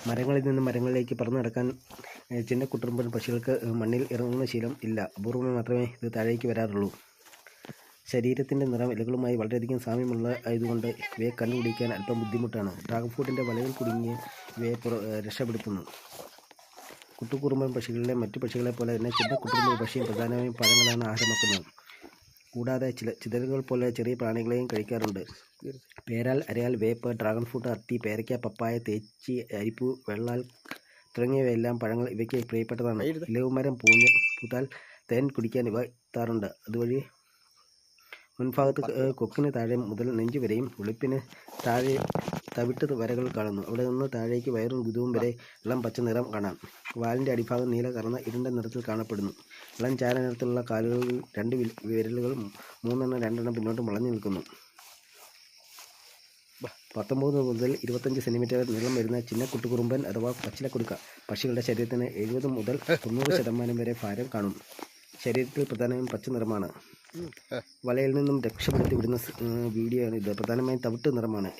മരങ്ങളിൽ നിന്ന് മരങ്ങളിലേക്ക് പറന്നു നടക്കാൻ ചിന്നക്കുട്ടുറുമ്പൻ പക്ഷികൾക്ക് മണ്ണിൽ ഇറങ്ങുന്ന ശീലം ഇല്ല. അപൂർവമായി മാത്രമേ ഇത് താഴേക്ക് വരാറുള്ളൂ. ശരീരത്തിൻ്റെ നിറം ഇലകളുമായി വളരെയധികം സാമ്യമുള്ള ആയതുകൊണ്ട് ഇവയെ കണ്ടുപിടിക്കാൻ അല്പം ബുദ്ധിമുട്ടാണ്. ഡ്രാഗൺ ഫ്രൂട്ടിൻ്റെ വലയിൽ കുടുങ്ങിയ ഇവയെ രക്ഷപ്പെടുത്തുന്നു. കുട്ടുകുറുമ്പൻ പക്ഷികളിലെ മറ്റു പക്ഷികളെ പോലെ തന്നെ ചിന്നക്കുട്ടുറുമ്പൻ പക്ഷിയും പ്രധാനമായും പഴങ്ങളാണ് ആഹാരമാക്കുന്നത്. കൂടാതെ ചിതലുകൾ പോലെ ചെറിയ പ്രാണികളെയും കഴിക്കാറുണ്ട്. പേരാൽ, അരയാൽ, വേപ്പ്, ഡ്രാഗൺ ഫ്രൂട്ട്, അത്തി, പേരയ്ക്ക, പപ്പായ, തേച്ചി, അരിപ്പൂ, വെള്ളാൽ തുടങ്ങിയവയെല്ലാം പഴങ്ങൾ ഇവയ്ക്ക് പ്രിയപ്പെട്ടതാണ്. ഇലവുമരം പൂത്താൽ തേൻ കുടിക്കാൻ ഇവ എത്താറുണ്ട്. അതുവഴി മുൻഭാഗത്ത് കൊക്കിന് താഴെ മുതൽ നെഞ്ചു വരെയും വെളുപ്പിന് താഴെ തവിട്ട് വരകൾ കാണുന്നു. അവിടെ നിന്ന് താഴേക്ക് വയറും ഗുദവും വരെ ഇളം പച്ച നിറം കാണാം. വാലിൻ്റെ അടിഭാഗം നീല കലർന്ന ഇരുണ്ട നിറത്തിൽ കാണപ്പെടുന്നു. ഇളം ചാര നിറത്തിലുള്ള കാലുകളിൽ 2 വിരലുകൾ 3-2 പിന്നോട്ട് വളഞ്ഞു നിൽക്കുന്നു. 19 മുതൽ 25 സെന്റിമീറ്റർ നീളം വരുന്ന ചിന്നക്കുട്ടുകുറുമ്പൻ അഥവാ പച്ചിലക്കുടുക്ക പക്ഷികളുടെ ശരീരത്തിന് 70 മുതൽ 90% വരെ ഭാരം കാണും. ശരീരത്തിൽ പ്രധാനമായും പച്ച നിറമാണ്. വലയിൽ നിന്നും രക്ഷപ്പെടുത്തി വിടുന്ന വീഡിയോ ആണ് ഇത്. പ്രധാനമായും തവിട്ട് നിറമാണ്.